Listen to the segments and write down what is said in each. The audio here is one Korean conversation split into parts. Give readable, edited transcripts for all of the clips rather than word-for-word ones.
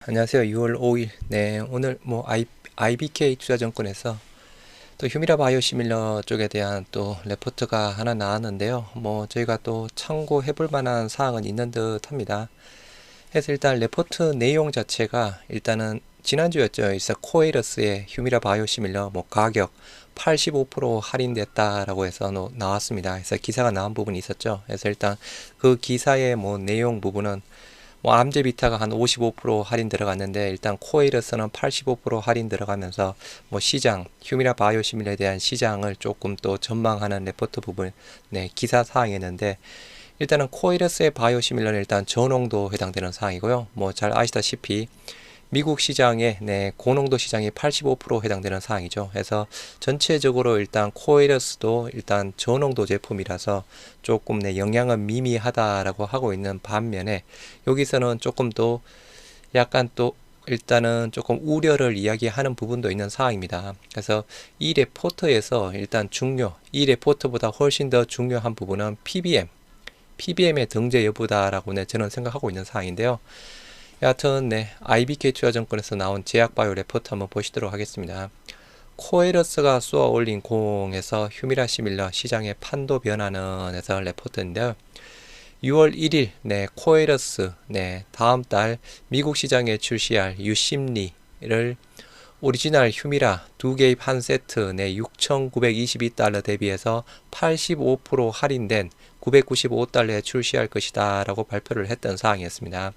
안녕하세요. 6월 5일. 네, 오늘 IBK 투자증권에서 또 휴미라 바이오시밀러 쪽에 대한 또 레포트가 하나 나왔는데요. 저희가 또 참고해 볼 만한 사항은 있는 듯 합니다. 그래서 일단 레포트 내용 자체가 일단은 지난주였죠. 그래서 코에러스의 휴미라 바이오시밀러 가격 85% 할인됐다라고 해서 나왔습니다. 그래서 기사가 나온 부분이 있었죠. 그래서 일단 그 기사의 내용 부분은 암제비타가 한 55% 할인 들어갔는데 일단 코에러스는 85% 할인 들어가면서 시장 휴미라 바이오시밀러에 대한 시장을 조금 또 전망하는 레포트 부분 기사 사항이었는데, 일단은 코에러스의 바이오시밀러는 일단 저농도 해당되는 사항이고요. 잘 아시다시피 미국 시장에 고농도 시장이 85% 해당되는 사항이죠. 그래서 전체적으로 일단 코에러스도 일단 저농도 제품이라서 조금 영향은 미미하다라고 하고 있는 반면에, 여기서는 조금 더 약간 또 일단은 조금 우려를 이야기하는 부분도 있는 사항입니다. 그래서 이 레포트에서 일단 이 레포트보다 훨씬 더 중요한 부분은 PBM의 등재 여부다라고 저는 생각하고 있는 사항인데요. 여하튼 IBK 투자증권에서 나온 제약바이오 레포트 한번 보시도록 하겠습니다. 코에러스가 쏘아 올린 공에서 휴미라 시밀러 시장의 판도 변화는 해서 레포트인데요. 6월 1일 코에러스 다음 달 미국 시장에 출시할 유심리를 오리지널 휴미라 2개입 한 세트 6,922달러 대비해서 85% 할인된 995달러에 출시할 것이다 라고 발표를 했던 사항이었습니다.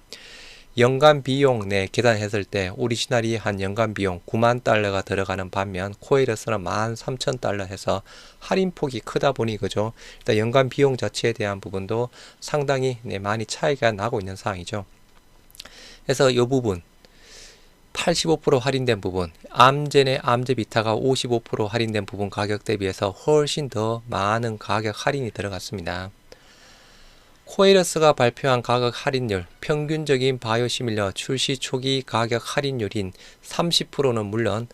연간 비용 계산했을 때 오리지널이 한 연간 비용 9만 달러가 들어가는 반면 코에러스는 13,000달러 해서 할인폭이 크다 보니 그죠. 일단 연간 비용 자체에 대한 부분도 상당히 많이 차이가 나고 있는 상황이죠. 그래서 이 부분 85% 할인된 부분, 암젠의 암제비타가 55% 할인된 부분 가격 대비해서 훨씬 더 많은 가격 할인이 들어갔습니다. 코에러스가 발표한 가격 할인율, 평균적인 바이오시밀러 출시 초기 가격 할인율인 30%는 물론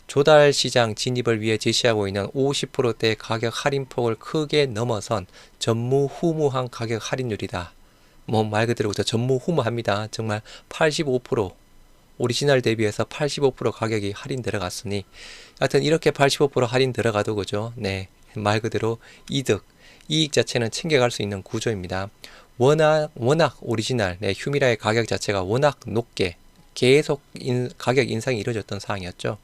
조달 시장 진입을 위해 제시하고 있는 50%대 가격 할인폭을 크게 넘어선 전무후무한 가격 할인율이다. 말 그대로 전무후무합니다. 정말 85% 오리지널 대비해서 85% 가격이 할인 들어갔으니, 하여튼 이렇게 85% 할인 들어가도 그죠. 말 그대로 이익 자체는 챙겨갈 수 있는 구조입니다. 워낙 오리지널 휴미라의 가격 자체가 워낙 높게 계속 가격 인상이 이루어졌던 상황이었죠.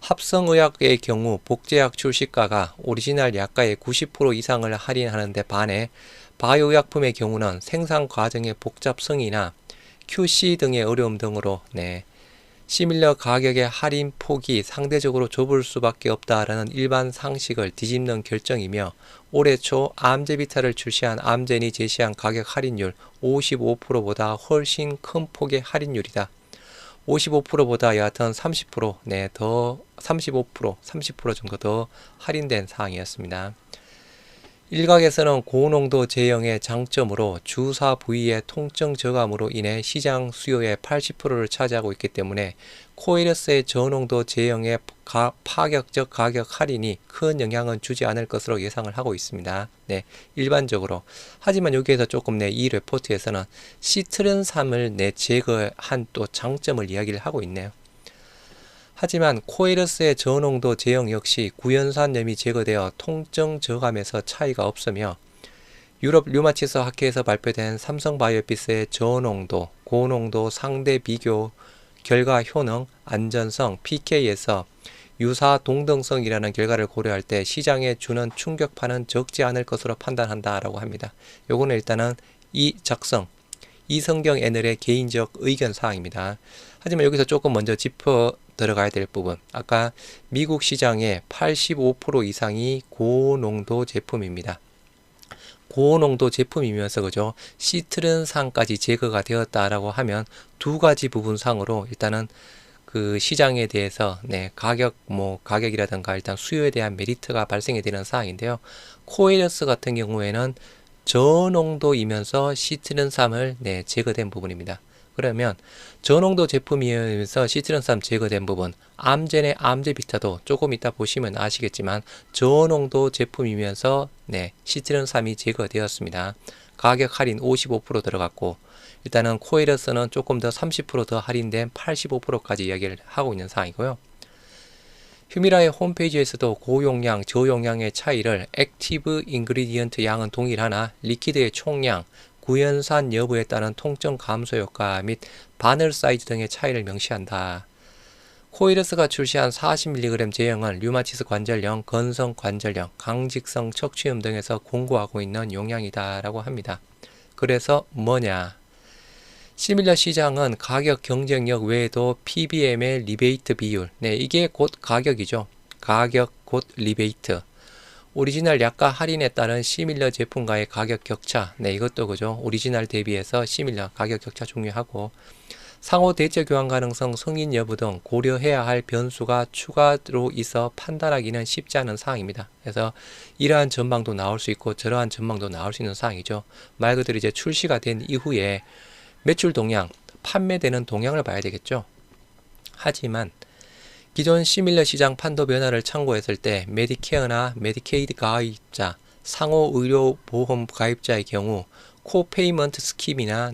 합성의학의 경우 복제약 출시가가 오리지널 약가의 90% 이상을 할인하는데 반해 바이오약품의 경우는 생산 과정의 복잡성이나 QC 등의 어려움 등으로 시밀러 가격의 할인 폭이 상대적으로 좁을 수밖에 없다라는 일반 상식을 뒤집는 결정이며, 올해 초 암제비타를 출시한 암젠이 제시한 가격 할인율 55%보다 훨씬 큰 폭의 할인율이다. 55%보다 여하튼 30% 더 30% 정도 더 할인된 사항이었습니다. 일각에서는 고농도 제형의 장점으로 주사 부위의 통증 저감으로 인해 시장 수요의 80%를 차지하고 있기 때문에 코에러스의 저농도 제형의 파격적 가격 할인이 큰 영향은 주지 않을 것으로 예상을 하고 있습니다. 일반적으로. 하지만 여기에서 조금 이 레포트에서는 시트른삼을 제거한 또 장점을 이야기를 하고 있네요. 하지만 코에러스의 저농도 제형 역시 구연산염이 제거되어 통증 저감에서 차이가 없으며, 유럽 류마티스 학회에서 발표된 삼성바이오피스의 저농도, 고농도 상대 비교 결과 효능, 안전성, PK에서 유사 동등성이라는 결과를 고려할 때 시장에 주는 충격파는 적지 않을 것으로 판단한다라고 합니다. 요거는 일단은 이성경 애널의 개인적 의견 사항입니다. 하지만 여기서 조금 먼저 짚어 들어가야 될 부분, 아까 미국 시장의 85% 이상이 고농도 제품입니다. 고농도 제품이면서 그죠, 시트른산까지 제거가 되었다라고 하면 두 가지 부분상으로 일단은 그 시장에 대해서 가격이라든가 일단 수요에 대한 메리트가 발생이 되는 사항인데요. 코에러스 같은 경우에는 저농도이면서 시트른삼을 제거된 부분입니다. 그러면 저농도 제품이면서 시트른삼 제거된 부분, 암젠의 암제비타도 조금 이따 보시면 아시겠지만 저농도 제품이면서 시트른삼이 제거되었습니다. 가격 할인 55% 들어갔고, 일단은 코에러스는 조금 더 30% 할인된 85%까지 이야기를 하고 있는 상황이고요. 휴미라의 홈페이지에서도 고용량, 저용량의 차이를 액티브 인그리디언트 양은 동일하나 리퀴드의 총량, 구연산 여부에 따른 통증 감소 효과 및 바늘 사이즈 등의 차이를 명시한다. 코이러스가 출시한 40mg 제형은 류마티스 관절염, 건성 관절염, 강직성 척추염 등에서 공고하고 있는 용량이다 라고 합니다. 그래서 뭐냐? 시밀러 시장은 가격 경쟁력 외에도 PBM의 리베이트 비율, 네, 이게 곧 가격이죠. 가격 곧 리베이트. 오리지널 약가 할인에 따른 시밀러 제품과의 가격 격차, 네, 이것도 그죠. 오리지널 대비해서 시밀러 가격 격차 중요하고, 상호 대체 교환 가능성, 승인 여부 등 고려해야 할 변수가 추가로 있어 판단하기는 쉽지 않은 사항입니다. 그래서 이러한 전망도 나올 수 있고 저러한 전망도 나올 수 있는 사항이죠. 말 그대로 이제 출시가 된 이후에 매출 동향, 판매되는 동향을 봐야 되겠죠. 하지만 기존 시밀러 시장 판도 변화를 참고했을 때 메디케어나 메디케이드 가입자, 상호 의료보험 가입자의 경우 코페이먼트 스킴이나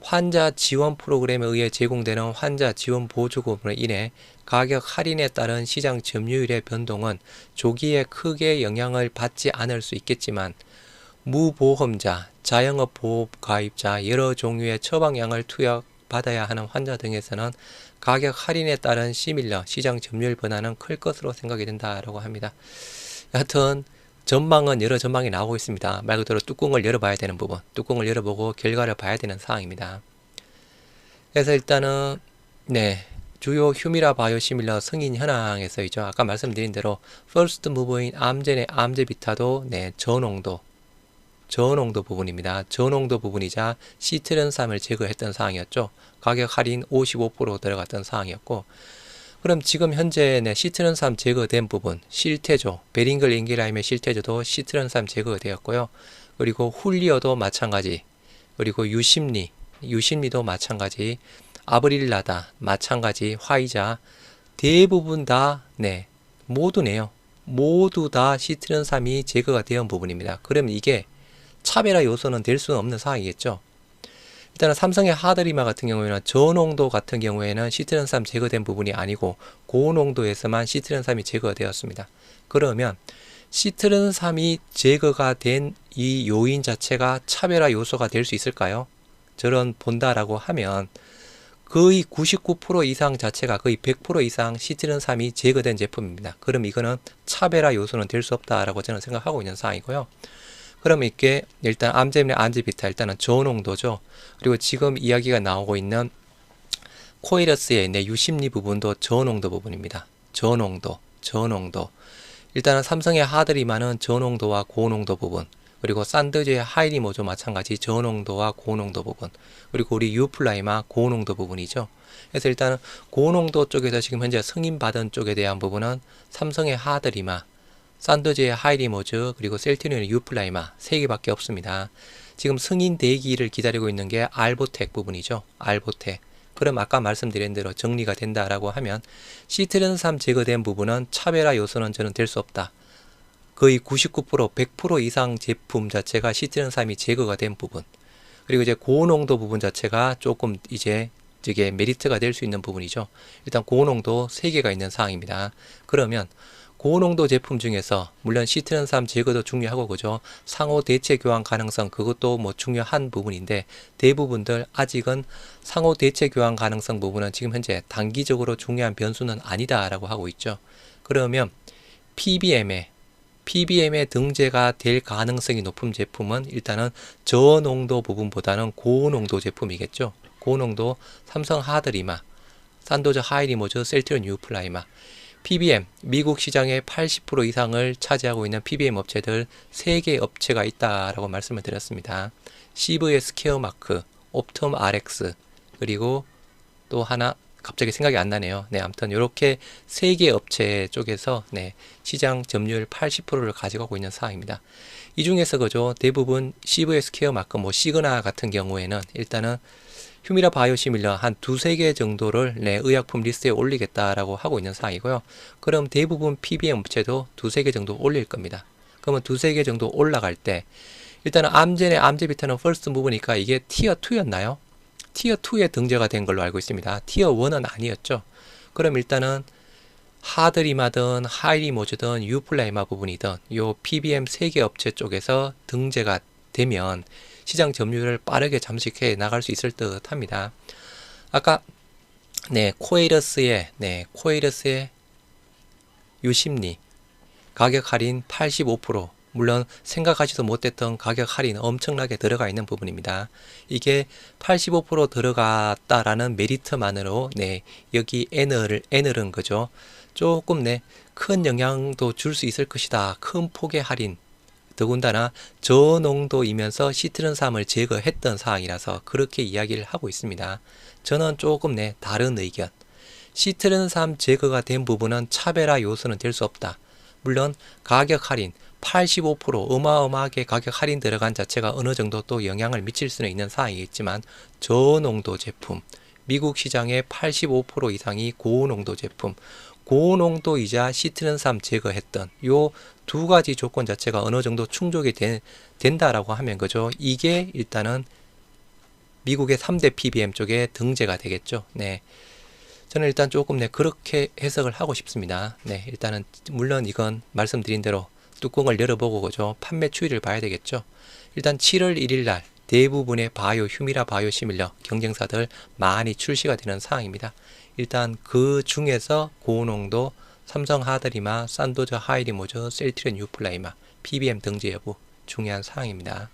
환자 지원 프로그램에 의해 제공되는 환자 지원 보조금으로 인해 가격 할인에 따른 시장 점유율의 변동은 조기에 크게 영향을 받지 않을 수 있겠지만 무보험자, 자영업 보험 가입자, 여러 종류의 처방약을 투약받아야 하는 환자 등에서는 가격 할인에 따른 시밀러 시장 점유율 변화는 클 것으로 생각이 된다라고 합니다. 여하튼 전망은 여러 전망이 나오고 있습니다. 말 그대로 뚜껑을 열어봐야 되는 부분, 뚜껑을 열어보고 결과를 봐야 되는 상황입니다. 그래서 일단은 주요 휴미라 바이오시밀러 승인 현황에서이죠. 아까 말씀드린 대로 퍼스트 무버인 암젠의 암제비타도 저농도 부분입니다. 저농도 부분이자 시트른삼을 제거했던 상황이었죠. 가격 할인 55% 들어갔던 상황이었고, 그럼 지금 현재 시트른삼 제거된 부분, 실태조, 베링글 잉기라임의 실태조도 시트른삼 제거가 되었고요. 그리고 훌리어도 마찬가지, 그리고 유심리도 마찬가지, 아브릴라다 마찬가지, 화이자 대부분 다 모두 다 시트른삼이 제거가 되었던 부분입니다. 그럼 이게 차별화 요소는 될 수는 없는 상황이겠죠. 일단은 삼성의 하드리마 같은 경우에는 저농도 같은 경우에는 시트른삼 제거된 부분이 아니고 고농도에서만 시트른삼이 제거가 되었습니다. 그러면 시트른삼이 제거가 된 이 요인 자체가 차별화 요소가 될 수 있을까요? 저런 본다라고 하면 거의 99% 이상 자체가 거의 100% 이상 시트른삼이 제거된 제품입니다. 그럼 이거는 차별화 요소는 될 수 없다라고 저는 생각하고 있는 상황이고요. 그럼 이게 일단 암제밀의 암제비타 일단은 저농도죠. 그리고 지금 이야기가 나오고 있는 코이러스의 유심리 부분도 저농도 부분입니다. 저농도. 일단은 삼성의 하드리마는 저농도와 고농도 부분, 그리고 산드즈의 하이리모조 마찬가지 저농도와 고농도 부분, 그리고 우리 유플라이마 고농도 부분이죠. 그래서 일단은 고농도 쪽에서 지금 현재 승인받은 쪽에 대한 부분은 삼성의 하드리마, 산드즈의 하이리모즈, 그리고 셀티니온의 유플라이마 3개밖에 없습니다. 지금 승인 대기를 기다리고 있는 게 알보텍 부분이죠. 알보텍. 그럼 아까 말씀드린 대로 정리가 된다라고 하면 시트른삼 제거된 부분은 차별화 요소는 저는 될 수 없다. 거의 99%, 100% 이상 제품 자체가 시트른삼이 제거가 된 부분. 그리고 이제 고농도 부분 자체가 조금 이제 저게 메리트가 될 수 있는 부분이죠. 일단 고농도 3개가 있는 상황입니다. 그러면 고농도 제품 중에서 물론 시트른삼 제거도 중요하고 그죠. 상호 대체 교환 가능성 그것도 뭐 중요한 부분인데 대부분들 아직은 상호 대체 교환 가능성 부분은 지금 현재 단기적으로 중요한 변수는 아니다라고 하고 있죠. 그러면 PBM에 등재가 될 가능성이 높은 제품은 일단은 저농도 부분보다는 고농도 제품이겠죠. 고농도 삼성 하드리마, 산도즈 하이리모즈, 셀트리온 유플라이마. PBM, 미국 시장의 80% 이상을 차지하고 있는 PBM 업체들 3개 업체가 있다라고 말씀을 드렸습니다. CVS 케어마크, 옵텀 RX, 그리고 또 하나 갑자기 생각이 안 나네요. 아무튼 이렇게 3개 업체 쪽에서 시장 점유율 80%를 가져가고 있는 상황입니다. 이 중에서 그죠. 대부분 CVS 케어마크, 시그나 같은 경우에는 일단은 휴미라 바이오시밀러 한 2-3개 정도를 의약품 리스트에 올리겠다라고 하고 있는 상황이고요. 그럼 대부분 PBM 업체도 2-3개 정도 올릴 겁니다. 그러면 2-3개 정도 올라갈 때 일단은 암젠의 암제비타는 퍼스트 무브니까 이게 티어 2였나요? 티어 2에 등재가 된 걸로 알고 있습니다. 티어 1은 아니었죠. 그럼 일단은 하드리마든 하이리모즈든 유플라이마 부분이든 요 PBM 3개 업체 쪽에서 등재가 되면 시장 점유율을 빠르게 잠식해 나갈 수 있을 듯 합니다. 아까 코에이러스의 유심리 가격 할인 85%, 물론 생각하지도 못했던 가격 할인 엄청나게 들어가 있는 부분입니다. 이게 85% 들어갔다라는 메리트만으로 여기 N을은 거죠. 조금 큰 영향도 줄 수 있을 것이다. 큰 폭의 할인. 더군다나 저농도이면서 시트른삼을 제거했던 사항이라서 그렇게 이야기를 하고 있습니다. 저는 조금 다른 의견. 시트른삼 제거가 된 부분은 차별화 요소는 될 수 없다. 물론 가격 할인 85% 어마어마하게 가격 할인 들어간 자체가 어느 정도 또 영향을 미칠 수는 있는 사항이겠지만 저농도 제품, 미국 시장의 85% 이상이 고농도 제품, 고농도이자 시트른삼 제거했던 요 두 가지 조건 자체가 어느 정도 충족이 된다라고 하면 그죠. 이게 일단은 미국의 3대 PBM 쪽에 등재가 되겠죠. 저는 일단 조금 그렇게 해석을 하고 싶습니다. 일단은 물론 이건 말씀드린 대로 뚜껑을 열어보고 그죠. 판매 추이를 봐야 되겠죠. 일단 7월 1일 날 대부분의 바이오, 휴미라 바이오시밀러 경쟁사들 많이 출시가 되는 사항입니다. 일단 그 중에서 고농도 삼성 하드리마, 산도저 하이리모저, 셀트리온 유플라이마, PBM 등재 여부 중요한 사항입니다.